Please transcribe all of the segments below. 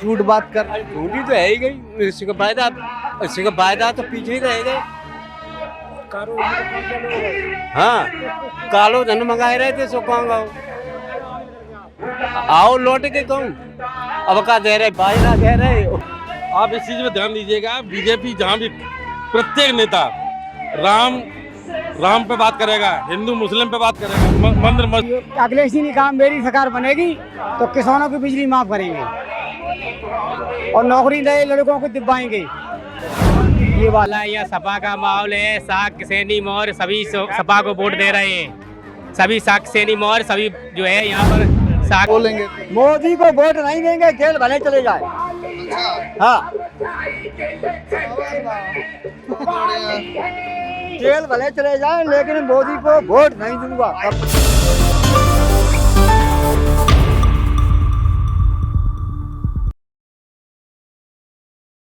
झूठ बात कर। झूठी तो है ही गई, इससे का फायदा तो पीछे ही रहेगा। हाँ, कालो धन मंगाए रहे थे सो कहूँगा आओ लौट के कहूँ अब का दे रहे बाजरा दे रहे। आप इस चीज में ध्यान दीजिएगा, बीजेपी जहाँ भी प्रत्येक नेता राम पे बात करेगा, हिंदू मुस्लिम पे बात करेगा, मंदिर मस्जिद। अखिलेश जी ने कहा मेरी सरकार बनेगी तो किसानों की बिजली माफ करेंगे और नौकरी नए लड़कों को दिलवाएंगे। ये वाला यह सपा का माहौल है। साक सैनी मौर्य सभी सपा को वोट दे रहे हैं। सभी साक सैनी मौर्य सभी जो है यहाँ पर साक बोलेंगे मोदी को वोट नहीं देंगे, जेल भले चले जाए। हाँ, जेल भले चले जाए लेकिन मोदी को वोट नहीं दूंगा।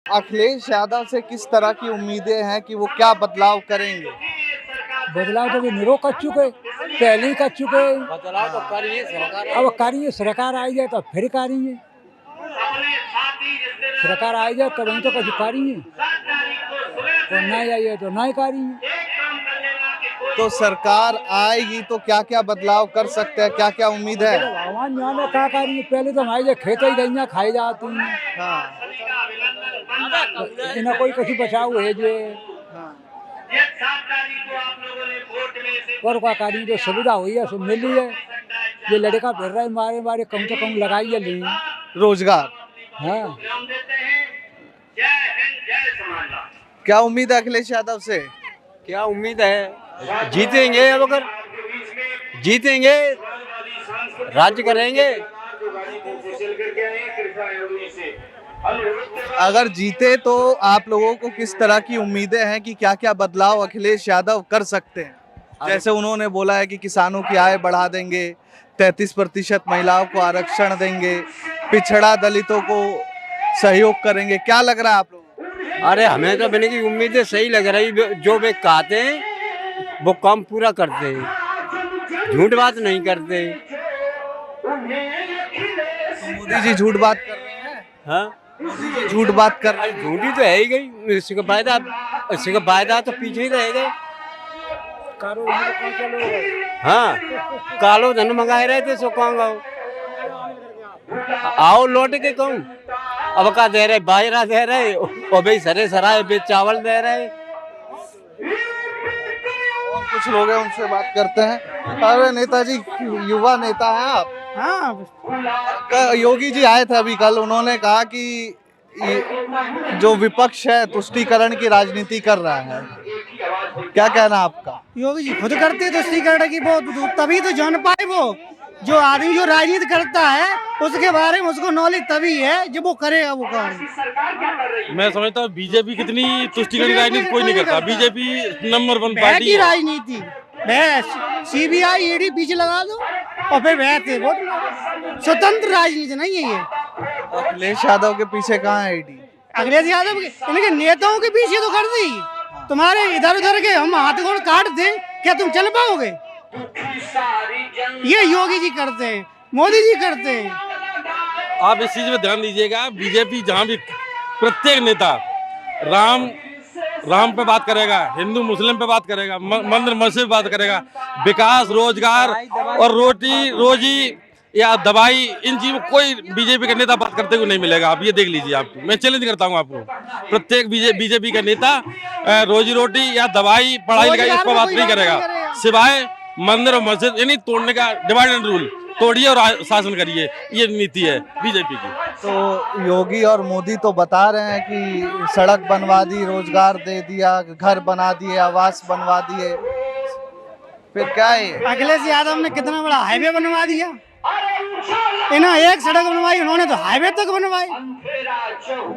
अखिलेश यादव से किस तरह की उम्मीदें हैं कि वो क्या बदलाव करेंगे? बदलाव तो निरो कर चुके, पहले ही कर चुके। बदलाव तो करिए सरकार। अब करिए, सरकार आई जाए तो फिर करिए। सरकार आई जाए तब तो कुछ करिए, और नहीं आई है तो नहीं करिए। तो सरकार आएगी तो क्या क्या बदलाव कर सकते हैं, क्या क्या उम्मीद है? भगवान जाने क्या करिए। पहले तो हमारी खेत ही गैया खाई जाती हैं। हाँ, इन्हें कोई कसी बचाव है जो और क्या करिए। जो सुविधा हुई है सो मिली है। ये लड़का फिर रहा है मारे मारे, कम से कम लगाइए ली रोजगार। हाँ, क्या उम्मीद है अखिलेश यादव से? क्या उम्मीद है? जीतेंगे। अब अगर जीतेंगे राज्य करेंगे। अगर जीते तो आप लोगों को किस तरह की उम्मीदें हैं कि क्या क्या बदलाव अखिलेश यादव कर सकते हैं? जैसे उन्होंने बोला है कि किसानों की आय बढ़ा देंगे, 33% महिलाओं को आरक्षण देंगे, पिछड़ा दलितों को सहयोग करेंगे। क्या लग रहा है आप लोगों को? अरे हमें तो बने की उम्मीदें सही लग रही। जो वे कहते हैं वो काम पूरा करते हैं, झूठ बात नहीं करते। तो मोदी जी झूठ बात कर रहे हैं। हाँ, मोदी जी झूठ बात कर रहे हैं। झूठी तो है ही गई, इससे का फायदा तो पीछे ही रहेगा। हाँ, कालो धन मंगाए रहे थे सो कहूँगा आओ लौट के कहूँ अब का दे रहे बाजरा दे रहे और भाई सरे सराय बे चावल दे रहे। और कुछ लोग हैं उनसे बात करते हैं। अरे नेताजी, युवा नेता हैं आप। हाँ, योगी जी आए थे अभी कल, उन्होंने कहा कि जो विपक्ष है तुष्टीकरण की राजनीति कर रहा है। क्या कहना आपका? योगी जी खुद करते तो स्वीकरण की वो तभी तो जान पाए। वो जो आदमी जो राजनीति करता है उसके बारे में उसको नॉलेज तभी है जब वो करेगा वो काम। मैं समझता हूँ बीजेपी कितनी तुष्टिकरण राजनीति कोई नहीं करता। बीजेपी नंबर 1 पार्टी की है। राजनीति सीबीआई ईडी पीछे लगा दो और फिर वोट लो। स्वतंत्र राजनीति नहीं है ये। अखिलेश यादव के पीछे कहाँ है ईडी? अखिलेश यादव इनके नेताओं के पीछे तो कर दी। तुम्हारे इधर उधर के हम हाथ गोड़ काट दे, क्या तुम चल पाओगे? ये योगी जी करते हैं, मोदी जी करते हैं। आप इस चीज में ध्यान दीजिएगा, बीजेपी जहाँ भी प्रत्येक नेता राम पे बात करेगा, हिंदू मुस्लिम पे बात करेगा, मंदिर मस्जिद पे बात करेगा, विकास, रोजगार और रोटी रोजी या दवाई, इन चीजों में कोई बीजेपी का नेता बात करते हुए नहीं मिलेगा। आप ये देख लीजिए। आप, मैं चैलेंज करता हूँ आपको, प्रत्येक बीजेपी का नेता रोजी रोटी या दवाई, पढ़ाई लिखाई इस पर बात नहीं करेगा, सिवाय मंदिर और मस्जिद यानी तोड़ने का। डिवाइड एंड रूल तोड़िए और शासन करिए, ये नीति है बीजेपी की। तो योगी और मोदी तो बता रहे हैं कि सड़क बनवा दी, रोजगार दे दिया, घर बना दिए, आवास बनवा दिए, फिर क्या है? अखिलेश यादव ने कितना बड़ा हाईवे बनवा दिया। इन्होंने एक सड़क बनवाई, उन्होंने तो हाईवे तक बनवाई।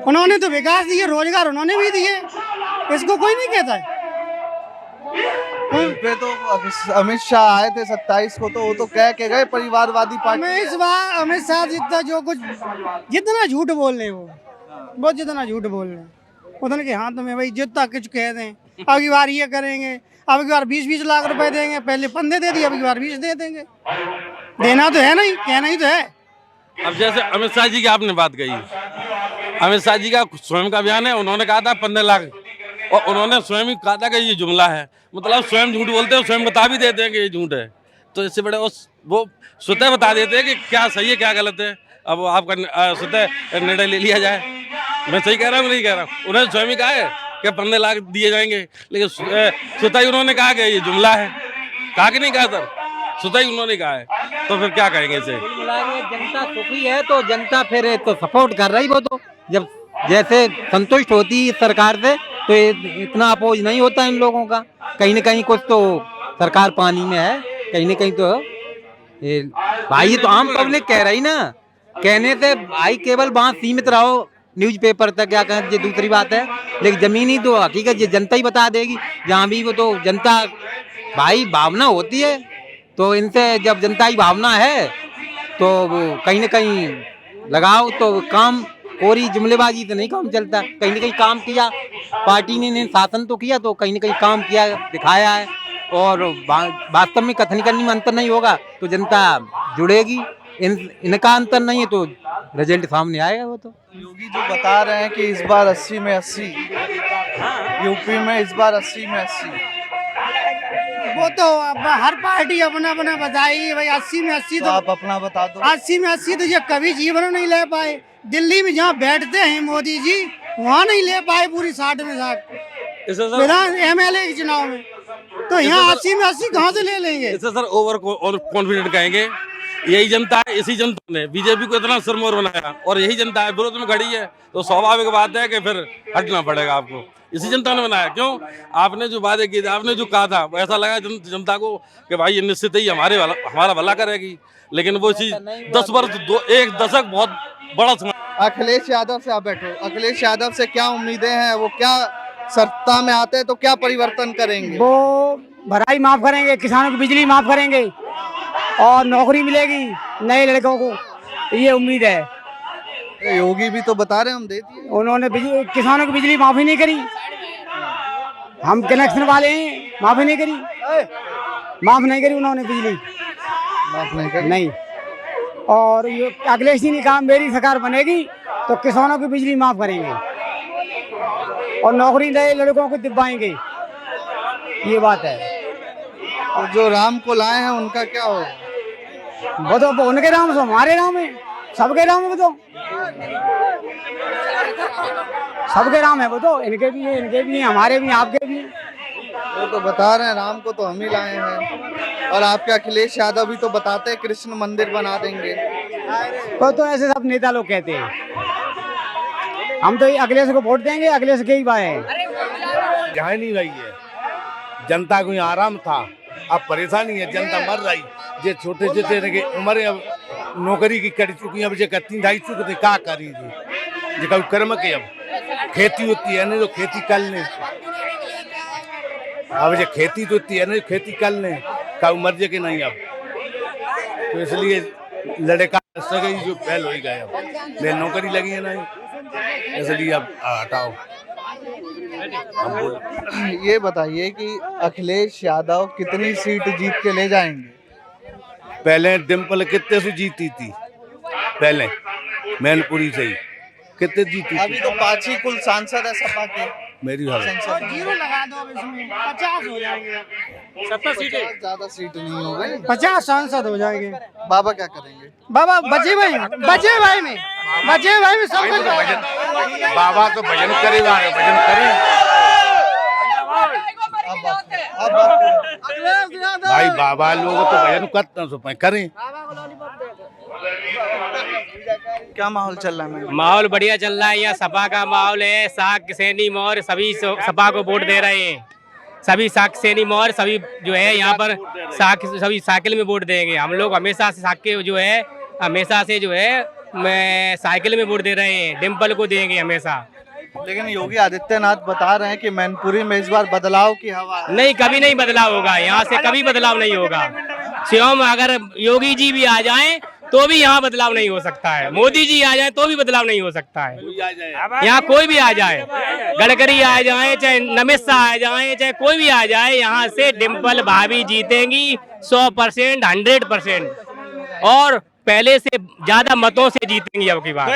उन्होंने तो विकास दिए, रोजगार उन्होंने भी दिए। इसको कोई नहीं कहता है। पे तो अमित शाह आए थे 27 को, तो वो तो कह के गए परिवारवादी पार्टी। इस बार अमित शाह जितना झूठ बोल रहे वो जितना झूठ बोल रहे उतना के हाथ में भाई जितना कुछ कह दें। अब की बार ये करेंगे, अब की बार 20-20 लाख रुपए देंगे। पहले 15 दे दिए, अब की बार 20 दे देंगे। देना तो है नहीं, कहना ही तो है। अब जैसे अमित शाह जी की आपने बात कही, अमित शाह जी का स्वयं का बयान है, उन्होंने कहा था 15 लाख, और उन्होंने स्वयं ही कहा था कि ये जुमला है, मतलब स्वयं झूठ बोलते हैं, स्वयं बता भी देते हैं कि ये झूठ है। तो इससे बड़े वो स्वतः बता देते हैं कि क्या सही है क्या गलत है। अब आपका स्वतः निर्णय ले लिया जाए, मैं सही कह रहा हूँ नहीं कह रहा हूँ। उन्होंने स्वयं ही कहा है कि 15 लाख दिए जाएंगे, लेकिन स्वतः ही उन्होंने कहा कि ये जुमला है। कहा कि नहीं कहा सर? स्वतः ही उन्होंने कहा है, तो फिर क्या कहेंगे इसे? जनता सुखी है तो जनता फिर तो सपोर्ट कर रही, वो तो जब जैसे संतुष्ट होती है सरकार से तो इतना अपोज नहीं होता इन लोगों का। कहीं न कहीं कुछ तो सरकार पानी में है, कहीं न कहीं तो भाई तो आम पब्लिक कह रही ना, कहने से भाई केवल वहाँ सीमित रहो न्यूज़पेपर तक, क्या कहें ये दूसरी बात है, लेकिन जमीनी तो हकीकत ये जनता ही बता देगी। जहाँ भी वो तो जनता भाई भावना होती है, तो इनसे जब जनता की भावना है तो वो कहीं न कहीं लगाओ तो काम, कोरी जुमलेबाजी तो नहीं काम चलता। कहीं न कहीं काम किया पार्टी ने, शासन तो किया, तो कहीं न कहीं काम किया दिखाया है, और वास्तव में कथनी करनी में अंतर नहीं होगा तो जनता जुड़ेगी। इनका अंतर नहीं है तो रिजल्ट सामने आएगा। वो तो योगी जो बता रहे हैं कि इस बार 80 में 80, यूपी में इस बार 80 में 80, वो तो अब हर पार्टी अपना अपना बताएगी भाई। 80 में 80 तो तो आप अपना बता दो। 80 में 80 तो ये कभी जीवन में नहीं ले पाए। दिल्ली में जहाँ बैठते हैं मोदी जी, वहाँ नहीं ले पाए पूरी 60 में 60 विधान MLA के चुनाव में, तो यहाँ 80 में 80 कहाँ से ले लेंगे? इसे सर ओवर कॉन्फिडेंट कहेंगे। यही जनता है, इसी जनता ने बीजेपी को इतना सिरमौर बनाया, और यही जनता है विरोध में खड़ी है, तो स्वाभाविक बात है कि फिर हटना पड़ेगा आपको। इसी जनता ने बनाया। क्यों? आपने जो वादे किए थे, आपने जो कहा था, वो ऐसा लगा जनता को कि भाई ये निश्चित ही हमारा भला करेगी, लेकिन वो चीज 10 वर्ष, एक दशक बहुत बड़ा समय। अखिलेश यादव से आप बैठो, अखिलेश यादव से क्या उम्मीदें हैं? वो क्या सत्ता में आते हैं तो क्या परिवर्तन करेंगे? वो भराई माफ करेंगे, किसानों की बिजली माफ करेंगे, और नौकरी मिलेगी नए लड़कों को, ये उम्मीद है। योगी भी तो बता रहे हैं हम दे दिए। उन्होंने किसानों की बिजली माफी नहीं करी, हम कनेक्शन वाले हैं, माफी नहीं करी, माफ नहीं करी उन्होंने बिजली, माफ नहीं कर नहीं। और ये अखिलेश जी ने कहा मेरी सरकार बनेगी तो किसानों की बिजली माफ करेंगे और नौकरी नए लड़कों को दिलवाएंगे, ये बात है। और जो राम को लाए हैं उनका क्या होगा? वो तो उनके नाम से हमारे नाम है, सबके नाम है, वो तो सबके नाम है, वो तो इनके भी है, इनके भी है, हमारे भी हैं, आपके भी हैं। वो तो बता रहे हैं राम को तो हम ही लाए हैं, और आपके अखिलेश यादव भी तो बताते हैं कृष्ण मंदिर बना देंगे। तो ऐसे सब नेता लोग कहते हैं। हम तो अखिलेश को वोट देंगे, अखिलेश के ही बात है। यहाँ नहीं रही है जनता को, यहाँ आराम था, अब परेशानी है, जनता मर रही। जे छोटे छोटे उम्र अब नौकरी की कर चुकी है, अब जे 3-2.5 चुके थे, क्या करी थी जे कभी कर्म के। अब खेती होती है नहीं तो खेती कर लें, अब जे खेती तो होती है नहीं खेती कर लें, कभी मर के नहीं। अब तो इसलिए लड़का सगे जो फैल हो ही गए, अब मेरी नौकरी लगी है नहीं, इसलिए अब हटाओ। ये बताइए कि अखिलेश यादव कितनी सीट जीत के ले जाएंगे? पहले डिम्पल कितने से जीती थी, पहले मैनपुरी से ही कितने जीती अभी थी? तो 5 ही कुल सांसद है सपा के मेरी हालत संसद। जीरो लगा दो अब इसमें, 50 हो जाएंगे। 70 सीटें, ज्यादा सीट नहीं हो गई। 50 सांसद हो जाएंगे। बाबा क्या करेंगे? बाबा बचे भाई में सब कुछ। बाबा तो भजन करेगा, भजन करे भाई, बाबा लोग तो भजन करते सो करें। क्या माहौल चल रहा है? माहौल बढ़िया चल रहा है, यहाँ सपा का माहौल है। साग सैनी मोर सभी सपा को वोट दे रहे हैं, सभी साग सैनी मोर सभी जो है यहाँ पर सभी साइकिल में वोट देंगे। हम लोग हमेशा से साग के जो है हमेशा से जो है मैं साइकिल में वोट दे रहे हैं, डिम्पल को देंगे हमेशा। लेकिन योगी आदित्यनाथ बता रहे हैं कि मैनपुरी में इस बार बदलाव की हवा है। नहीं, कभी नहीं बदलाव होगा, यहाँ से कभी बदलाव नहीं होगा। स्वयं अगर योगी जी भी आ जाएं तो भी यहाँ बदलाव नहीं हो सकता है, मोदी जी आ जाए तो भी बदलाव नहीं हो सकता है। यहाँ कोई भी आ जाए, गडकरी आ जाए, चाहे नमित शाह आ जाए, चाहे कोई भी आ जाए, यहाँ से डिम्पल भाभी जीतेंगी 100%, 100%। और पहले से ज्यादा मतों से जीतेंगे अब की बार।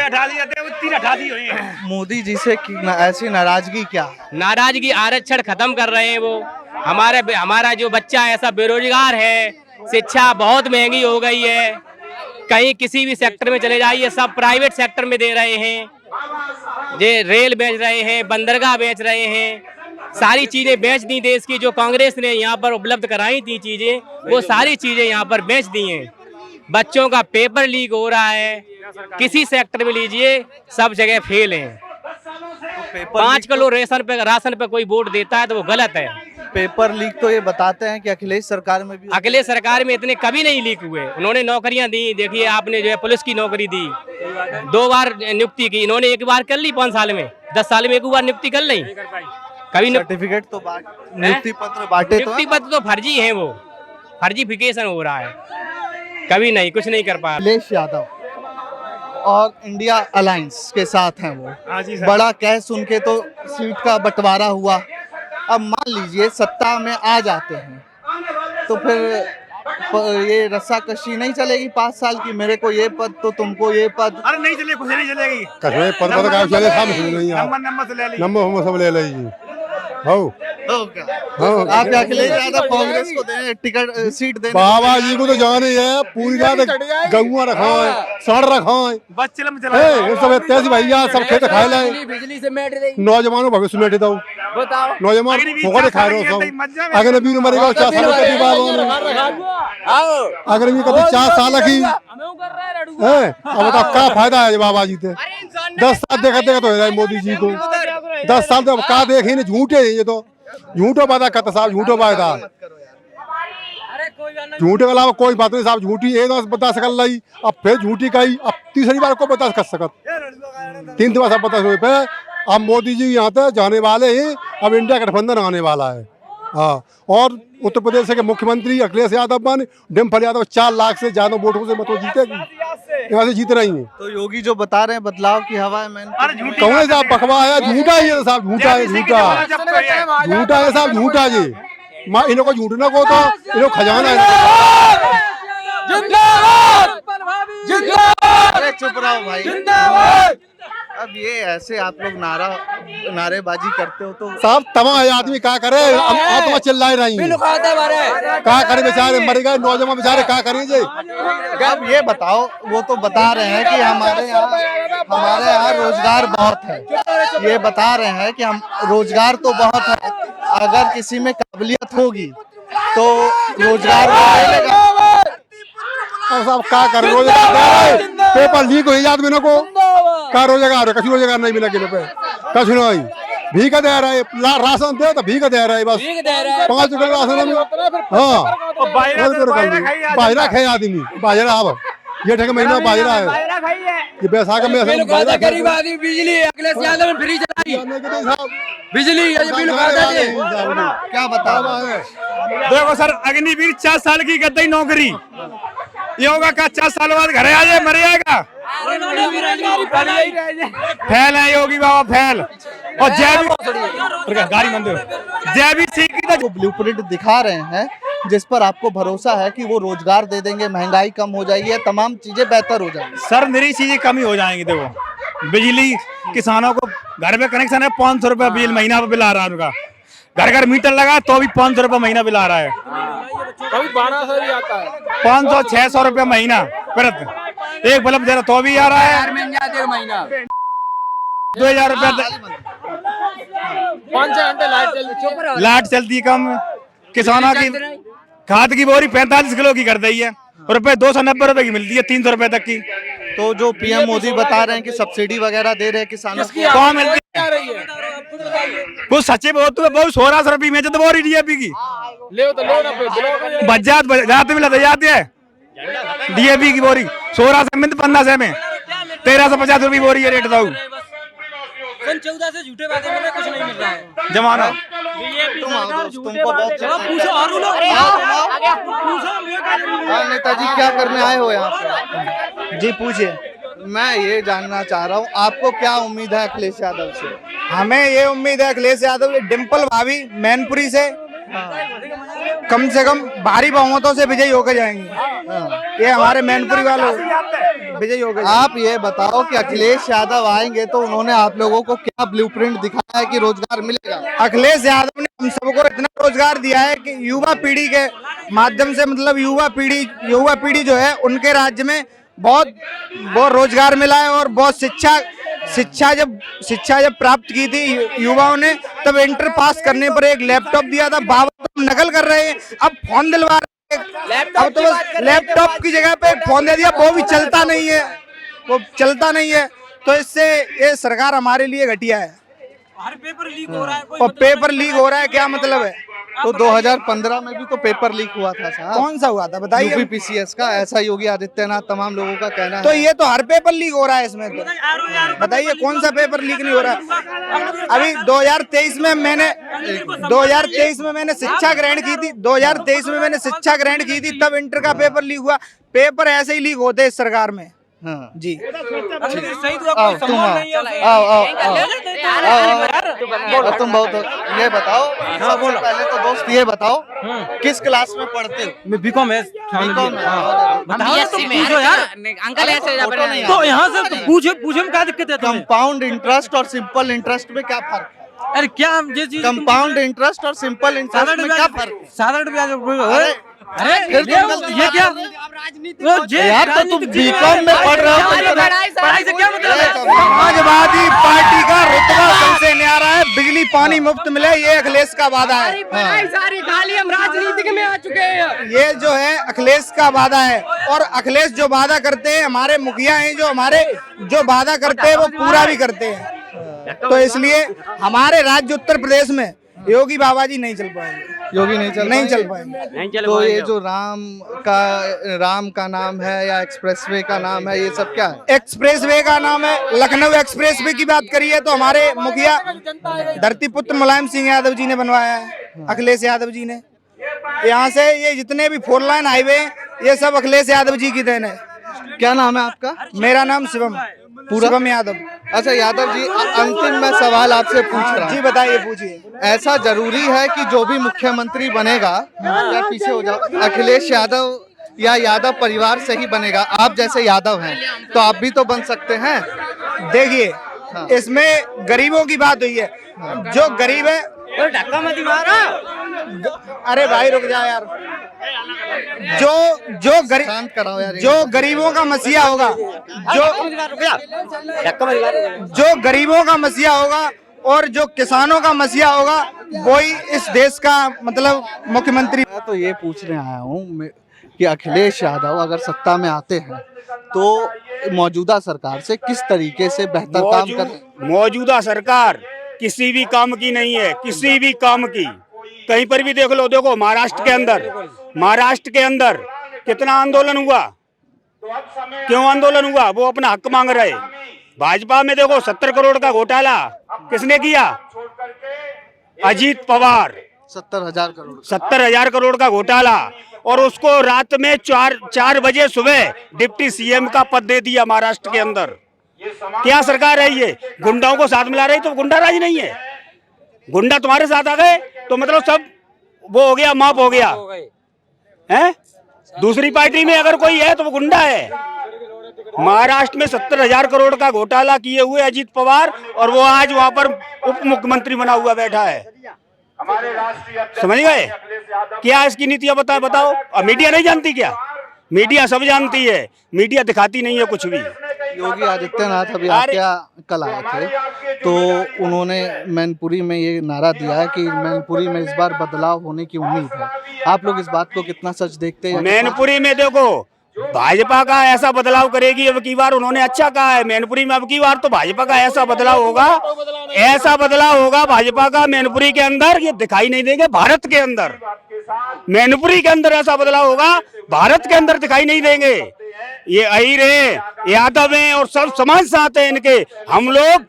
मोदी जी से ऐसी नाराजगी क्या? नाराजगी आरक्षण खत्म कर रहे हैं वो। हमारा जो बच्चा ऐसा बेरोजगार है, शिक्षा बहुत महंगी हो गई है, कहीं किसी भी सेक्टर में चले जाइए सब प्राइवेट सेक्टर में दे रहे हैं। ये रेल बेच रहे हैं, बंदरगाह बेच रहे हैं, सारी चीजें बेच दी देश की। जो कांग्रेस ने यहाँ पर उपलब्ध कराई थी चीजें, वो सारी चीजें यहाँ पर बेच दी हैं। बच्चों का पेपर लीक हो रहा है, किसी सेक्टर में लीजिए सब जगह फेल हैं। 5 किलो राशन पे कोई वोट देता है तो वो गलत है। पेपर लीक तो ये बताते हैं कि अखिलेश सरकार में भी, अखिलेश सरकार में इतने कभी नहीं लीक हुए। उन्होंने नौकरियां दी, देखिए आपने जो है पुलिस की नौकरी दी, 2 बार नियुक्ति की, इन्होंने 1 बार कर ली 5 साल में, 10 साल में 1 बार नियुक्ति कर ली। कभी सर्टिफिकेट तो नियुक्ति पत्र बांटे, नियुक्ति पत्र तो फर्जी है, वो फर्जीफिकेशन हो रहा है, कभी नहीं, कुछ नहीं कर पाया। अखिलेश यादव और इंडिया अलायंस के साथ हैं वो, बड़ा कह सुन के तो सीट का बंटवारा हुआ। अब मान लीजिए सत्ता में आ जाते हैं तो फिर ये रस्साकशी नहीं चलेगी 5 साल की, मेरे को ये पद तो तुमको ये पद। अरे नहीं चलेगी, कुछ नहीं चलेगी। कसमे पद पद का चले सब नहीं आप नंबर सब ले लीजिए। आप अखिलेश यादव कांग्रेस को दें टिकट सीट दें? बाबा जी को तो जाने है, पूरी रात गहुआ रखा है, सड़ रखा है, बच्चे सब तेजी भैया सब खेत खाए लाए, नौजवानों भविष्य में दो नौजवान फोकट खा रहे हो सब। अगर भी मरेगा 4 साल अगर भी कभी 4 साल की अब बताओ क्या फायदा है बाबा जी थे। 10 साल देखा देखा तो है मोदी जी को, 10 साल तो क्या देखे, झूठे ये तो झूठो वादा करता साहब, झूठो वादा, झूठे के अलावा कोई बात नहीं साहब। झूठी एक बता सकल रही, अब फिर झूठी कही, अब तीसरी बार को बता कर सकत, 3 बार सब बता पे। अब मोदी जी यहाँ तक जाने वाले हैं, अब इंडिया गठबंधन आने वाला है। हाँ, और उत्तर प्रदेश के मुख्यमंत्री अखिलेश यादव बन, डिम्पल यादव 4 लाख से ज्यादा वोटों से मतलब जीतेगी, यहाँ से जीत रही है। तो योगी जो बता रहे हैं बदलाव की हवा है, मैंने कौन साहब बकवा है, झूठा है साहब, झूठा है, झूठा है साहब, झूठा जी। माँ इनको झूठना को तो इनको खजाना है। अरे चुप रहो भाई। अब ये ऐसे आप लोग नारेबाजी करते हो तो साहब तमाम आदमी क्या करे, आत्मा चिल्ला रही क्या करे, बेचारे मर गए नौजवान बेचारे क्या करेंगे। अब ये बताओ, वो तो बता रहे हैं कि हमारे यहाँ रोजगार बहुत है, ये बता रहे हैं कि हम रोजगार तो बहुत है, अगर किसी में काबिलियत होगी तो रोजगार मिलेगा। अब साहब क्या करे, रोजगार पेपर लीक हो जाते मेरे को, क्या रोजगार, कछु रोजगार नहीं मिला किलो पे, कछु नहीं, भीख दे रहा है, राशन दे तो भीख दे रहा है, बस 5 रुपये राशन। हाँ बाजरा खाए आदमी, बाजरा अब ये ठेके महीना बाजरा है, ये बैसाख में गरीब आदमी बिजली अखिलेश यादव ने फ्री चलाई, बिजली क्या बता रहे हैं? देखो सर, अग्निवीर 4 साल की गद्दी नौकरी, ये होगा क्या 4 साल बाद घर आ जाए, मर जाएगा, फैल है योगी बाबा फैल। और गाड़ी मंदिर जैविक सीखी तो ब्लूप्रिंट दिखा रहे हैं जिस पर आपको भरोसा है कि वो रोजगार दे देंगे, महंगाई कम हो जाएगी, तमाम चीजें बेहतर हो जाएंगी। सर मेरी चीजें कम ही हो जाएंगी। देखो बिजली किसानों को घर पे कनेक्शन है, 500 रुपया बिल महीना पे बिल आ रहा है उनका, घर घर मीटर लगा तो भी 500 रुपया महीना बिल आ रहा है, कभी 1200 भी आता है, 500-600 रुपया महीना परत, एक बल्ब दे रहा तो भी आ रहा है, महीना 2000 रुपया 5 घंटे लाइट चलती कम। किसानों की खाद की बोरी 45 किलो की कर दी है, रुपए 290 रुपए की मिलती है, 300 रुपए तक की। तो जो पीएम मोदी बता रहे हैं कि सब्सिडी वगैरह दे रहे हैं किसानों को, कहाँ मिलती है? कुछ सच्चे बहुत 1600 रुपये में तो बोरी डीएपी की बजाते भी लगे जाते है, डीएपी की बोरी 1600 में 1500 में 1350 रुपये बोरी है रेट था। 14 से झूठे वादे में कुछ नहीं मिल रहा है जमाना। तुमको बहुत नेताजी क्या करने आए हो यहाँ पे? जी पूछिए। मैं ये जानना चाह रहा हूँ आपको क्या उम्मीद है अखिलेश यादव से? हमें ये उम्मीद है अखिलेश यादव, डिम्पल भाभी मैनपुरी से कम से कम भारी बहुमतों से विजयी होकर जाएंगे। ये हमारे मैनपुरी वालों विजयी होकर। आप ये बताओ कि अखिलेश यादव आएंगे तो उन्होंने आप लोगों को क्या ब्लूप्रिंट दिखाया है कि रोजगार मिलेगा? अखिलेश यादव ने हम सबको इतना रोजगार दिया है कि युवा पीढ़ी के माध्यम से, मतलब युवा पीढ़ी जो है उनके राज्य में बहुत रोजगार मिला है। और बहुत शिक्षा जब प्राप्त की थी युवाओं ने, तब इंटर पास करने पर एक लैपटॉप दिया था। बाबा तो नकल कर रहे हैं, अब फोन दिलवा रहे हैं। अब तो बस लैपटॉप की जगह पे एक फोन दे दिया, वो भी चलता नहीं है। तो इससे ये सरकार हमारे लिए घटिया है। हर पेपर लीक हो रहा है, और पेपर लीक हो रहा है, क्या मतलब है? तो 2015 में भी तो पेपर लीक हुआ था साहब। कौन सा हुआ था बताइए? यूपीपीसीएस का। ऐसा योगी आदित्यनाथ तमाम लोगों का कहना है। तो ये तो हर पेपर लीक हो रहा है इसमें। तो बताइए कौन सा पेपर लीक नहीं हो रहा है? अभी 2023 में मैंने शिक्षा ग्रहण की थी। 2023 में मैंने शिक्षा ग्रहण की थी, तब इंटर का पेपर लीक हुआ। पेपर ऐसे ही लीक होते इस सरकार में। हाँ जी सही तो आओ तुम आओ बोलो। तुम बहुत ये बताओ। हाँ बोलो। पहले तो दोस्त ये बताओ किस क्लास में पढ़ते हो? मैं बीकॉम है। बीकॉम में। बताओ ना, तुम पूछो यार अंकल ऐसे तो यहाँ से तो पूछे में क्या दिक्कत है तुम्हें? कंपाउंड इंटरेस्ट और सिंपल इंटरेस्ट में क्या फर्क है? अरे क्या ये चीज कंपाउंड इंटरेस्ट और सिंपल इंटरेस्ट में क्या फर्क है? साधारण ब्याज। अरे ये क्या यार? तो तुम बीकॉम में पढ़ रहे हो, पढ़ाई से क्या मतलब है? समाजवादी पार्टी का रुतबा सबसे न्यारा है। बिजली पानी मुफ्त मिले, ये अखिलेश का वादा है। सारी खाली हम राजनीति में आ चुके हैं। ये जो है अखिलेश का वादा है। और अखिलेश जो वादा करते हैं, हमारे मुखिया हैं जो वादा करते हैं वो पूरा भी करते हैं। तो इसलिए हमारे राज्य उत्तर प्रदेश में योगी बाबा जी नहीं चल पाएंगे। योगी नहीं चल पाएंगे। तो ये जो राम का नाम है या एक्सप्रेसवे का नाम है, ये सब क्या है? एक्सप्रेसवे का नाम है। लखनऊ एक्सप्रेसवे की बात करिए तो हमारे मुखिया धरतीपुत्र मुलायम सिंह यादव जी ने बनवाया है, अखिलेश यादव जी ने। यहाँ से ये जितने भी 4 लाइन हाईवे ये सब अखिलेश यादव जी की देन है। क्या नाम है आपका? मेरा नाम शिवम यादव। अच्छा यादव जी, अंतिम मैं सवाल आपसे पूछ रहा हूँ। जी बताइए, पूछिए। ऐसा जरूरी है कि जो भी मुख्यमंत्री बनेगा, या पीछे हो जाओ, अखिलेश यादव या यादव परिवार से ही बनेगा? आप जैसे यादव हैं तो आप भी तो बन सकते हैं। देखिए इसमें गरीबों की बात हुई है। जो गरीब है, धक्का मत मारो। अरे भाई रुक जा यार। जो गरीबों का मसीहा होगा, जो गरीबों का मसीहा होगा और जो किसानों का मसीहा होगा, वही इस देश का मतलब मुख्यमंत्री। मैं तो ये पूछने आया हूँ कि अखिलेश यादव अगर सत्ता में आते हैं तो मौजूदा सरकार से किस तरीके से बेहतर काम कर? मौजूदा सरकार किसी भी काम की नहीं है, किसी भी काम की। कहीं पर भी देख लो। देखो महाराष्ट्र के अंदर कितना आंदोलन हुआ, क्यों आंदोलन हुआ? वो अपना हक मांग रहे। भाजपा में देखो 70 करोड़ का घोटाला किसने किया? अजीत पवार। 70,000 करोड़ का घोटाला, और उसको रात में 4 बजे सुबह डिप्टी सीएम का पद दे दिया महाराष्ट्र के अंदर। क्या सरकार है ये? गुंडाओं को साथ मिला रही। तो गुंडा राज नहीं है। गुंडा तुम्हारे साथ आ गए तो मतलब सब वो हो गया, माफ हो गया है। दूसरी पार्टी में अगर कोई है तो वो गुंडा है। महाराष्ट्र में 70,000 करोड़ का घोटाला किए हुए अजीत पवार, और वो आज वहां पर उप मुख्यमंत्री बना हुआ बैठा है। समझ गए? क्या इसकी नीतियां बताओ। और मीडिया नहीं जानती क्या? मीडिया सब जानती है, मीडिया दिखाती नहीं है कुछ भी। योगी आदित्यनाथ अभी कल आए थे तो उन्होंने मैनपुरी में ये नारा दिया है कि मैनपुरी में इस बार बदलाव होने की उम्मीद है। आप लोग इस बात को कितना सच देखते हैं? मैनपुरी में देखो भाजपा का ऐसा बदलाव करेगी अब की बार। उन्होंने अच्छा कहा है मैनपुरी में अब की बार तो भाजपा का ऐसा बदलाव होगा भाजपा का मैनपुरी के अंदर। ये दिखाई नहीं देंगे भारत के अंदर। मैनपुरी के अंदर ऐसा बदलाव होगा, भारत के अंदर दिखाई नहीं देंगे। ये अहीर है, यादव हैं और सब समाज साथ हैं इनके। हम लोग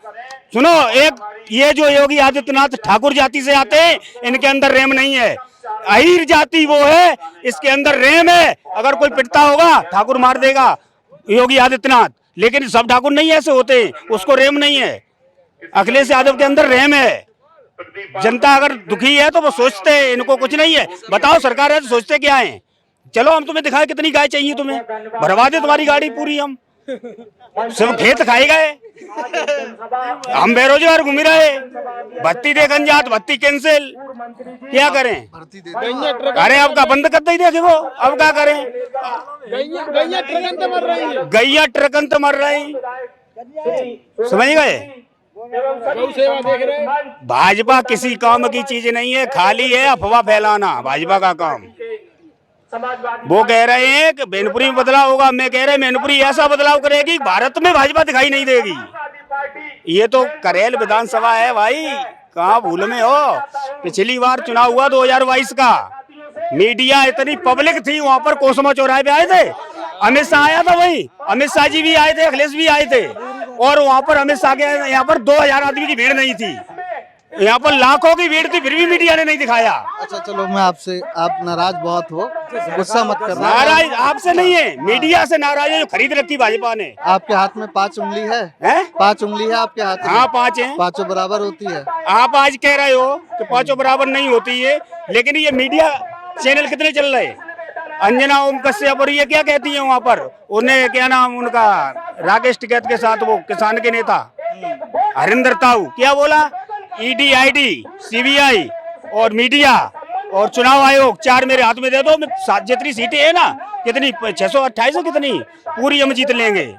सुनो, एक ये जो योगी आदित्यनाथ ठाकुर जाति से आते हैं, इनके अंदर रेम नहीं है। अहीर जाति वो है, इसके अंदर रेम है। अगर कोई पिटता होगा ठाकुर मार देगा योगी आदित्यनाथ, लेकिन सब ठाकुर नहीं ऐसे होते, उसको रेम नहीं है। अखिलेश यादव के अंदर रेम है। जनता अगर दुखी है तो वो सोचते हैं इनको कुछ नहीं है। बताओ सरकार है तो सोचते क्या है? चलो हम तुम्हें दिखाए कितनी गाय चाहिए तुम्हें, भरवा दे तुम्हारी गाड़ी पूरी, हम सब खेत खाए गए, हम बेरोजगार घूम रहे, भत्ती दे गंजात, भत्ती कैंसिल, क्या करें? अरे अब का बंद कर दे देखो, अब क्या करें? गैया ट्रकन तो मर रही, समझ गए? भाजपा किसी काम की चीज नहीं है, खाली है अफवाह फैलाना भाजपा का काम। वो कह रहे हैं कि मैनपुरी में बदलाव होगा, मैं कह रहे हैं मैनपुरी ऐसा बदलाव करेगी भारत में भाजपा दिखाई नहीं देगी। ये तो करेल विधानसभा है भाई, कहाँ भूल में हो? पिछली बार चुनाव हुआ 2022 का, मीडिया इतनी पब्लिक थी वहां पर, कोसमा चौराहे पे आए थे, अमित शाह आया था, वही अमित शाह जी भी आए थे, अखिलेश भी आए थे, और वहां पर अमित शाह के यहाँ पर 2000 आदमी की भीड़ नहीं थी, यहाँ पर लाखों की भीड़ थी, फिर भी मीडिया ने नहीं दिखाया। अच्छा चलो, मैं आपसे, आप नाराज बहुत हो, गुस्सा मत करना। नाराज आपसे नहीं है, मीडिया से नाराज है जो खरीद रखी भाजपा ने। आपके हाथ में 5 उंगली है? 5 उंगली है आपके हाथ में? हाँ 5 है। 5 बराबर होती है? आप आज कह रहे हो कि 5 बराबर नहीं होती है, लेकिन ये मीडिया चैनल कितने चल रहे? अंजना ओम कश्यप और ये क्या कहती है वहाँ पर, उन्हें क्या नाम उनका, राकेश टिकैत के साथ वो किसान के नेता हरिंदर ताऊ, क्या बोला? ईडी, आईडी, सीबीआई और मीडिया और चुनाव आयोग 4 मेरे हाथ में दे दो, जितनी सीटें है ना, कितनी 628 कितनी, पूरी हम जीत लेंगे।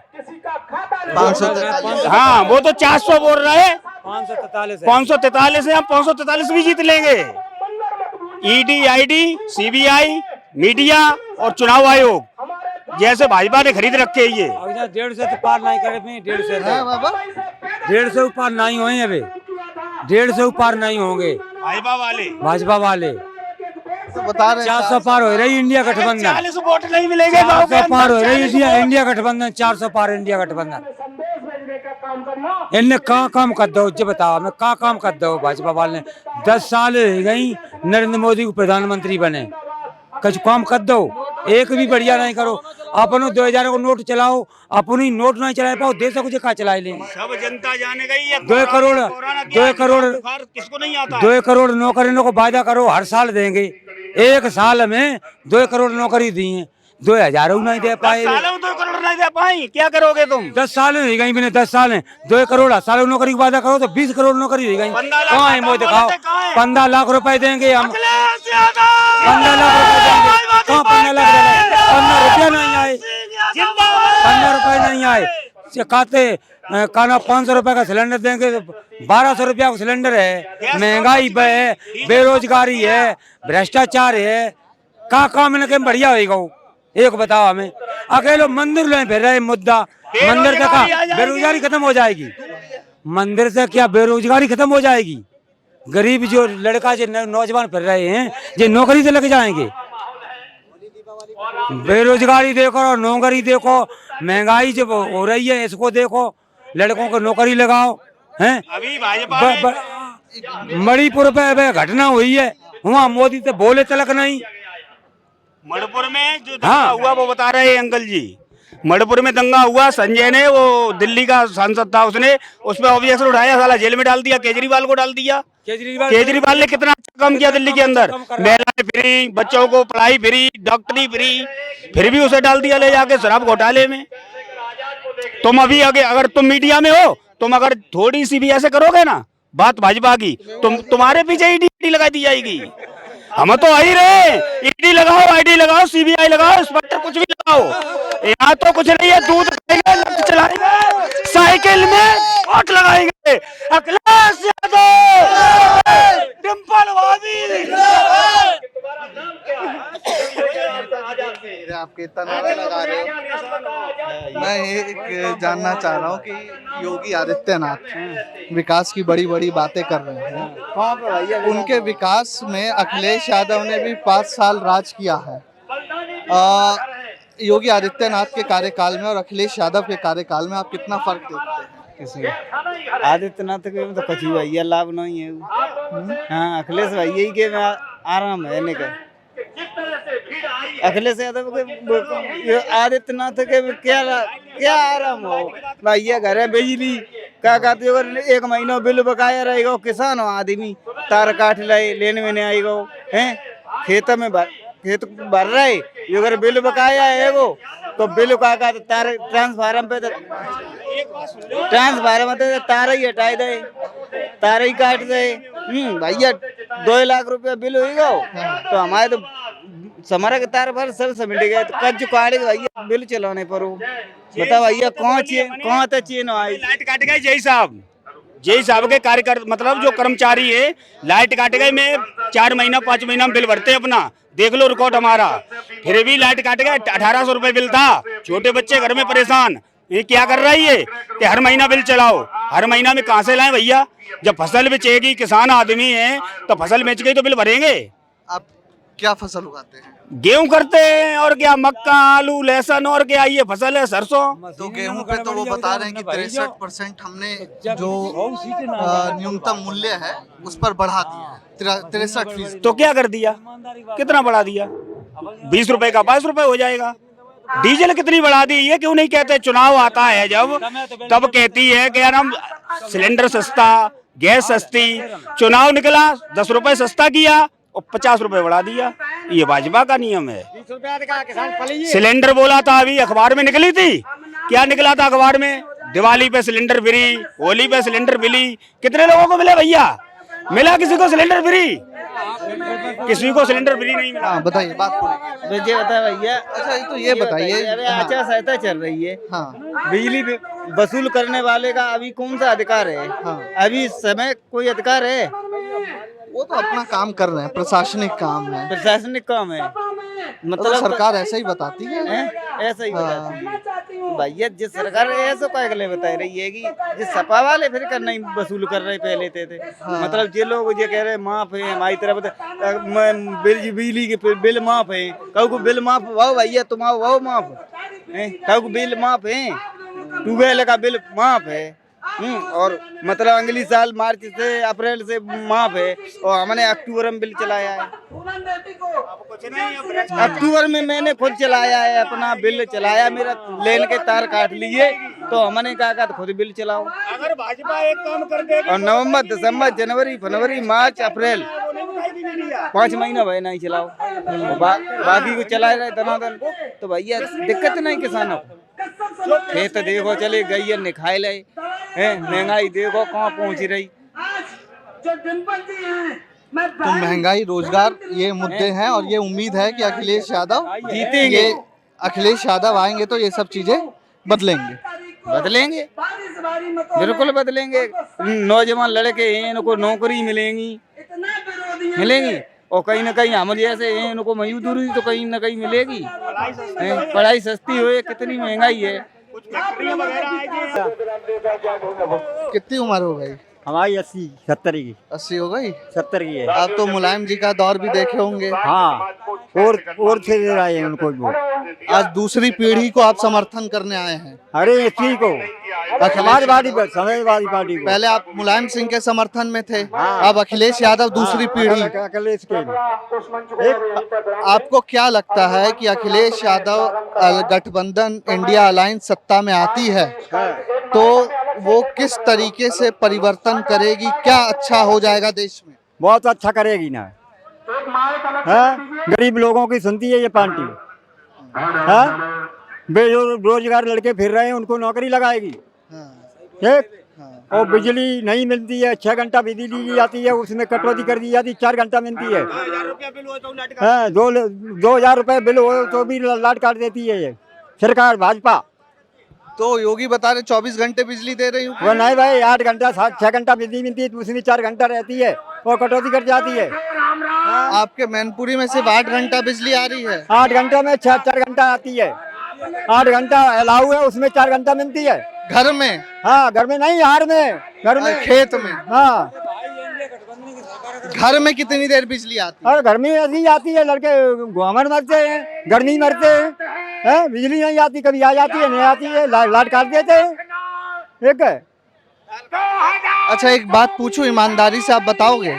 543। हाँ वो तो 400 बोल रहे हैं, 543 है, हम 543 भी जीत लेंगे। ईडी, आईडी, सीबीआई, मीडिया और चुनाव आयोग जैसे भाजपा ने खरीद रखे ये 150 से पार नहीं करे, 150 से ऊपर नहीं हुए अभी, 150 से ऊपर नहीं होंगे भाजपा वाले तो बता रहे 400 पार हो रही इंडिया गठबंधन, 40 वोट नहीं मिलेंगे, 400 पार हो रही इंडिया गठबंधन, 400 पार इंडिया गठबंधन। इनने कहाँ काम कर दो, जो बताओ मैं कहाँ काम कर दो? भाजपा वाले ने 10 साल रह गई नरेंद्र मोदी को प्रधानमंत्री बने, कुछ काम कर दो, एक भी बढ़िया नहीं करो। अपन 2000 को नोट चलाओ, अपनी नोट नहीं चला पाओ, देश को कहाँ चला लेंगे? सब जनता जाने गई है। 2 करोड़ किसको नहीं आता? 2 करोड़ नौकरियों को वायदा करो, हर साल देंगे, 1 साल में 2 करोड़ नौकरी दी है, 2000 नहीं दे पाए। 2 करोड़ नहीं दे पाए, क्या करोगे तुम? 10 साल में गई, मैंने 10 साल में 2 करोड़ साल नौकरी वादा करो तो 20 करोड़ नौकरी दी गई। कहाँ है वो दिखाओ? 15 लाख रुपए देंगे हम, 15 लाख रुपए देंगे, कहाँ 15 लाख? 15 रुपया नहीं आए, 15 रुपए नहीं आए। कहते खाना 500 रुपए का सिलेंडर देंगे, 1200 रुपया का सिलेंडर है, महंगाई है, बेरोजगारी है, भ्रष्टाचार है, कहाँ मिलकर बढ़िया होगा? एक बताओ हमें। अकेले मंदिर में फिर रहे मुद्दा, मंदिर से क्या बेरोजगारी खत्म हो जाएगी? मंदिर से क्या बेरोजगारी खत्म हो जाएगी? गरीब जो लड़का जो नौजवान फिर रहे हैं, जो नौकरी से लग जाएंगे। बेरोजगारी देखो और नौकरी देखो, महंगाई जब हो रही है इसको देखो, लड़कों को नौकरी लगाओ हैं। अभी भाजपा मणिपुर पे घटना हुई है, वहाँ मोदी से बोले तलक नहीं। मणिपुर में जो दंगा हुआ वो बता रहे हैं अंकल जी, मणिपुर में दंगा हुआ, संजय ने, वो दिल्ली का सांसद था, उसने उस पर ऑब्जेक्शन उठाया, साला जेल में डाल दिया, केजरीवाल को डाल दिया। केजरीवाल ने कितना अच्छा काम किया दिल्ली के अंदर, महिलाएं फ्री, बच्चों को पढ़ाई फ्री, डॉक्टरी फ्री, फिर भी उसे डाल दिया ले जाके शराब घोटाले में। तुम अभी अगर तुम मीडिया में हो, तुम अगर थोड़ी सी भी ऐसे करोगे ना बात भाजपा की, तुम्हारे पीछे ईडी लगा दी जाएगी। हम तो आई रहे, ईडी लगाओ, आईडी लगाओ, सीबीआई लगाओ, इंस्पेक्टर कुछ भी लगाओ, यहाँ तो कुछ नहीं है। दूध खाएंगे, लट चलाएंगे, साइकिल में वोट लगाएंगे, अखिलेश यादव, डिंपल भाभी। आपके तनाव लगा रहे हो। मैं ये जानना चाह रहा हूँ कि योगी आदित्यनाथ विकास की बड़ी बड़ी बातें कर रहे हैं, उनके विकास में अखिलेश यादव ने भी 5 साल राज किया है। योगी आदित्यनाथ के कार्यकाल में और अखिलेश यादव के कार्यकाल में आप कितना फर्क देखते हैं? आदित्यनाथ के तो कुछ भैया लाभ नहीं है। हाँ, अखिलेश भैया के आराम है नहीं का। अखिलेश यादव के आदित्यनाथ के क्या आराम हो भैया? घर है बिजली, क्या कहते हो, अगर एक महीना बिल बकाया रहेगा, किसान हो आदमी तार काट लाए लेने में नहीं आएगा हैं, खेत भर रहे, ये अगर बिल बकाया है वो तो बिल का तार ट्रांसफार्मर पे तार ही हटाए दे, तार ही काट दे। भैया 2 लाख रुपया बिल होगा तो हमारे तो समारा के तार भर सर समेट गए, तो कच्च काटे भैया बिल चलाने पर हो। बताओ भैया कौन तक चीन आई लाइट काट गए जय साहब के कार्यकर्ता मतलब जो कर्मचारी है, लाइट काट गए में 4 महीना 5 महीना में बिल भरते अपना, देख लो रिकॉर्ड हमारा, फिर भी लाइट काट गए। 1800 रुपए बिल था, छोटे बच्चे घर में परेशान, ये क्या कर रही है कि हर महीना बिल चलाओ, हर महीना में कहाँ से लाएं भैया, जब फसल बेचेगी, किसान आदमी है तो फसल बेच के तो बिल भरेंगे। आप क्या फसल उगाते हैं? गेहूं करते हैं और क्या, मक्का, आलू, लहसुन और क्या, ये फसल है सरसों। तो गेहूं पे तो वो बता रहे हैं कि 63% हमने जो न्यूनतम मूल्य है उस पर बढ़ा दिया, 63%। तो क्या कर दिया, कितना बढ़ा दिया, 20 रुपए का 22 रुपए हो जाएगा। डीजल कितनी बढ़ा दी, ये क्यों नहीं कहते? चुनाव आता है जब तब कहती है कि यार हम सिलेंडर सस्ता, गैस सस्ती, चुनाव निकला 10 रुपए सस्ता किया और 50 रुपए बढ़ा दिया। ये भाजपा का नियम है। सिलेंडर बोला था, अभी अखबार में निकली थी, क्या निकला था अखबार में? दिवाली पे सिलेंडर फ्री, होली पे सिलेंडर फ्री। कितने लोगों को मिले भैया? मिला किसी को सिलेंडर फ्री? किसी को सिलेंडर फ्री नहीं मिला। बताइए बात पूरी। मुझे बता भैया। अच्छा तो ये बताइए, आचार संहिता चल रही है, बिजली वसूल करने वाले का अभी कौन सा अधिकार है? अभी इस समय कोई अधिकार है? वो तो अपना काम कर रहे हैं, प्रशासनिक काम है, प्रशासनिक काम है, मतलब सरकार ऐसा ही बताती है, ऐसा ही बताती है भैया। जिस सरकार ऐसा क्या अगले बता रही है कि जिस सपा वाले फिर करना ही वसूल कर रहे पहले थे मतलब जे लोग ये कह रहे माफ है हमारी तरफ बिजली के बिल माफ है, कहू को बिल माफ वाओ भैया, तुम आओ वाओ माफ है, कहू को बिल माफ है, ट्यूबवेल का बिल माफ है, और मतलब अगली साल मार्च से अप्रैल से माफ है, और हमने अक्टूबर में बिल चलाया है, अक्टूबर में मैंने खुद चलाया है, अपना बिल चलाया, मेरा लेन के तार काट लिए तो हमने कहा खुद बिल चलाओ। अगर भाजपा एक काम कर दे, और नवंबर, दिसंबर, जनवरी, फरवरी, मार्च, अप्रैल 5 महीना भाई नहीं चलाओ, बाकी को चला रहे दनादन, तो भैया दिक्कत नहीं किसानों को। खेत देखो चले गई ने खाए ले, महंगाई देखो कहाँ पहुँच रही। तो महंगाई, रोजगार, ये मुद्दे हैं और ये उम्मीद है कि अखिलेश यादव जीतेंगे। अखिलेश यादव आएंगे तो ये सब चीजें बदलेंगे, बिल्कुल बदलेंगे। नौजवान लड़के हैं, इनको नौकरी मिलेंगी, और कहीं ना कहीं हम जैसे हैं इनको मजदूरी तो कहीं ना कहीं मिलेगी। पढ़ाई सस्ती हो, कितनी महंगाई है। कितनी उम्र हो गई हमारी? 80 70 की। 80 हो गई? 70 की है। आप तो मुलायम जी का दौर भी देखे होंगे। हाँ, और से आए हैं उनको वो। आज दूसरी पीढ़ी को आप समर्थन करने आए हैं? अरे इसी को, समाजवादी पार्टी को। पहले आप मुलायम सिंह के समर्थन में थे, अब अखिलेश यादव दूसरी पीढ़ी। अखिलेश के। आपको क्या लगता है कि अखिलेश यादव गठबंधन इंडिया अलायंस सत्ता में आती है तो वो किस तरीके से परिवर्तन करेगी? क्या अच्छा हो जाएगा देश में? बहुत अच्छा करेगी ना, गरीब लोगों की सुनती है ये पार्टी। बेरोजगार लड़के फिर रहे हैं, उनको नौकरी लगाएगी। और बिजली नहीं मिलती है, 6 घंटा बिजली ली जाती है, उसमें कटौती कर दी जाती, 4 घंटा मिलती है। 2000 रुपये बिल हो तो भी लाट काट देती है ये सरकार भाजपा। तो योगी बता रहे 24 घंटे बिजली दे रही हूँ। वो नहीं भाई, 8 घंटा 6 घंटा बिजली मिलती है, उसमें 4 घंटा रहती है और कटौती कर जाती है। आपके मैनपुरी में सिर्फ 8 घंटा बिजली आ रही है? 8 घंटा में 4 घंटा आती है, 8 घंटा अलाउ है, उसमें 4 घंटा मिलती है। घर में? हाँ, घर में नहीं, हार में, घर में, खेत में। हाँ, घर में कितनी देर बिजली आती है? और घर में ऐसी आती है, लड़के घुमर मरते हैं, गर्मी मरते हैं, बिजली नहीं आती, कभी आ जाती है, नहीं आती है, लाट काट देते हैं। ठीक है। अच्छा एक बात पूछूं, ईमानदारी से आप बताओगे?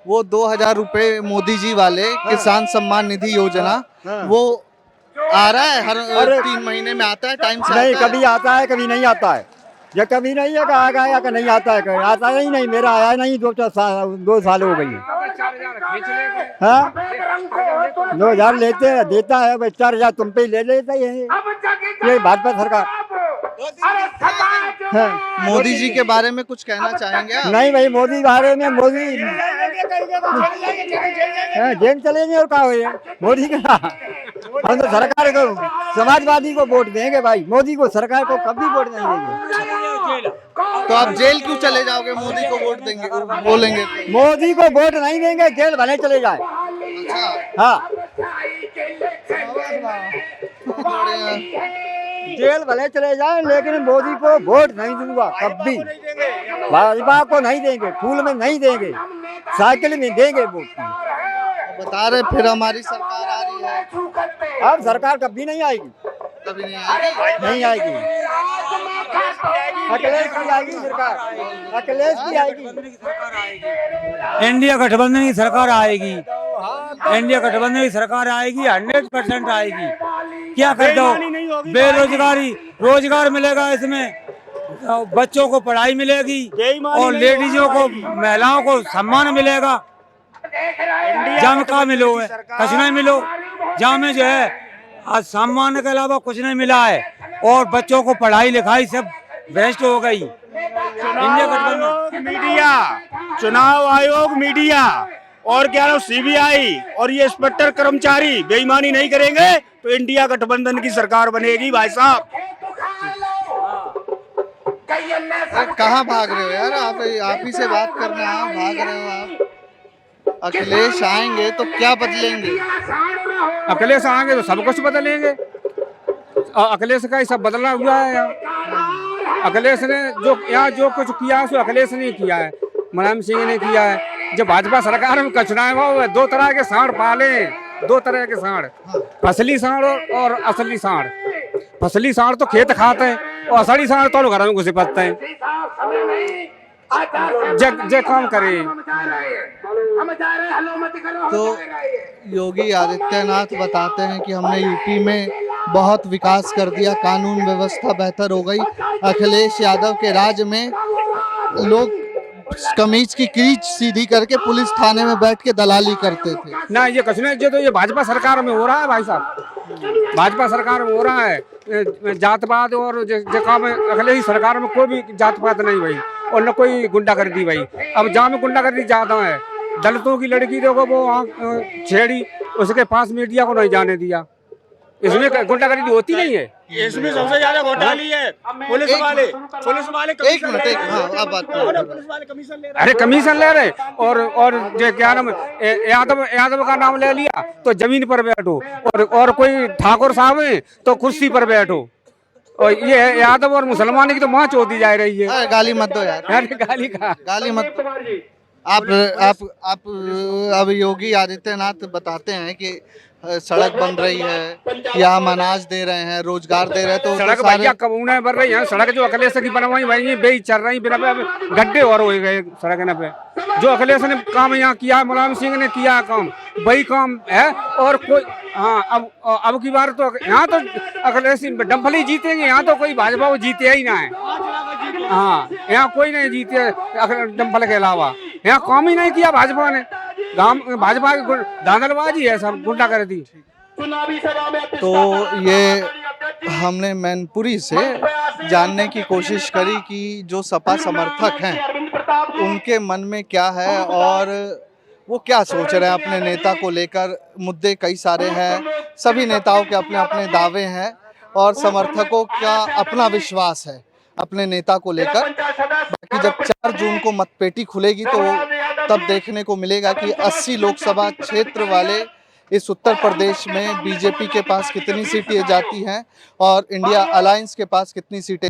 वो 2000 रुपए मोदी जी वाले किसान सम्मान निधि योजना, वो आ रहा है हर 3 महीने में आता है टाइम से? नहीं, कभी आता है कभी नहीं आता है। ये कभी नहीं है कि आएगा या कि नहीं आता है, आता ही नहीं, मेरा आया नहीं 2 साल हो गई। हाँ 2000 लेते हैं, देता है भाई, 4000 तुम पे ही ले लेता ही है ये भाजपा सरकार। हाँ। मोदी जी के बारे में कुछ कहना चाहेंगे आप? नहीं भाई, मोदी के बारे में, मोदी जेल चलेंगे और क्या हो, मोदी का हम तो सरकार को, समाजवादी को वोट देंगे भाई, मोदी को सरकार को कभी वोट नहीं देंगे। तो आप जेल क्यों चले जाओगे? मोदी को वोट देंगे बोलेंगे? मोदी को वोट नहीं देंगे, जेल भले चले जाए। हाँ जेल भले चले जाए, लेकिन मोदी को वोट नहीं दूंगा कभी, भाजपा को नहीं देंगे, फूल में नहीं देंगे, साइकिल में देंगे वोट। बता रहे फिर हमारी सरकार आ रही है। अब सरकार कभी नहीं आएगी, कभी नहीं आएगी, नहीं आएगी। अखिलेश की आएगी सरकार, अखिलेश की आएगी। इंडिया गठबंधन की सरकार आएगी, इंडिया गठबंधन की सरकार आएगी, 100% आएगी। क्या कर दो, बेरोजगारी, रोजगार मिलेगा इसमें, बच्चों को पढ़ाई मिलेगी और लेडीजों को, महिलाओं को सम्मान मिलेगा। जहाँ में कहाँ मिलो है, कुछ नहीं मिलो, जहाँ में जो है आज सम्मान के अलावा कुछ नहीं मिला है, और बच्चों को पढ़ाई लिखाई सब बेस्ट हो गई। इंडिया गठबंधन, मीडिया, चुनाव आयोग, मीडिया और क्या नाम सीबीआई और ये इंस्पेक्टर कर्मचारी बेईमानी नहीं करेंगे तो इंडिया गठबंधन की सरकार बनेगी भाई साहब। कहाँ भाग रहे हो यार आप ही से बात करना है, भाग रहे हो आप? अखिलेश आएंगे तो क्या बदलेंगे? अखिलेश आएंगे तो सब कुछ बदलेंगे। अखिलेश का ही सब बदला हुआ है यहाँ। अखिलेश ने जो कुछ किया सो अखिलेश ने किया है, मुलायम सिंह ने किया है। जब भाजपा सरकार में कचरा है वो 2 तरह के सांड पाले, 2 तरह के सांड, फसली सांड और असली सांड। फसली सांड तो खेत खाते हैं और असली सांड तो घर में घुसे पड़ते हैं। जे काम करे। तो योगी आदित्यनाथ बताते हैं कि हमने यूपी में बहुत विकास कर दिया, कानून व्यवस्था बेहतर हो गई। अखिलेश यादव के राज में लोग कमीज की क्रीच सीधी करके पुलिस थाने में बैठ के दलाली करते थे। ना ये कुछ नहीं, तो ये भाजपा सरकार में हो रहा है भाई साहब, भाजपा सरकार में हो रहा है। जातपात और काम अखिलेश सरकार में कोई भी जातपात नहीं भाई, और न कोई गुंडागर्दी भाई। अब जहाँ में गुंडागर्दी ज्यादा है, दलितों की लड़की देखो वो छेड़ी, उसके पास मीडिया को नहीं जाने दिया। इसमें गुंडागर्दी होती नहीं है, इसमें सबसे ज्यादा घोटाली है पुलिस वाले पुलिस वाले कमीशन ले रहे। अरे कमीशन ले रहे, और जो क्या नाम यादव का नाम ले लिया तो जमीन पर बैठो, और कोई ठाकुर साहब है तो कुर्सी पर बैठो। और ये यादव और मुसलमान की तो माँ चोदी जा रही है। गाली मत दो यार, गाली मत। आप अब योगी आदित्यनाथ बताते हैं कि सड़क बन रही है, या हम अनाज दे रहे हैं, रोजगार दे रहे हैं, तो सड़क भैया कबूना बन रही है। सड़क जो अखिलेश की बनवाई भाई बेई चल रही, बिना गड्ढे और हो गए सड़क न पे। जो अखिलेश ने काम यहाँ किया, मुलायम सिंह ने किया काम, वही काम है। और कोई हाँ अब की बार तो यहाँ तो अखिलेश डम्फली जीतेंगे, यहाँ तो कोई भाजपा को जीते ही ना है। हाँ यहाँ कोई नहीं जीते डम्फल के अलावा, यहाँ काम ही नहीं किया भाजपा ने। भाजपा की धांधलबाजी है, सब गुंडा कर दी। तो ये हमने मैनपुरी से जानने की कोशिश करी कि जो सपा समर्थक हैं उनके मन में क्या है और वो क्या सोच रहे हैं अपने नेता को लेकर। मुद्दे कई सारे हैं, सभी नेताओं के अपने अपने दावे हैं और समर्थकों का अपना विश्वास है अपने नेता को लेकर। बाकी जब 4 जून को मतपेटी खुलेगी तो तब देखने को मिलेगा कि 80 लोकसभा क्षेत्र वाले इस उत्तर प्रदेश में बीजेपी के पास कितनी सीटें जाती हैं और इंडिया अलायंस के पास कितनी सीटें।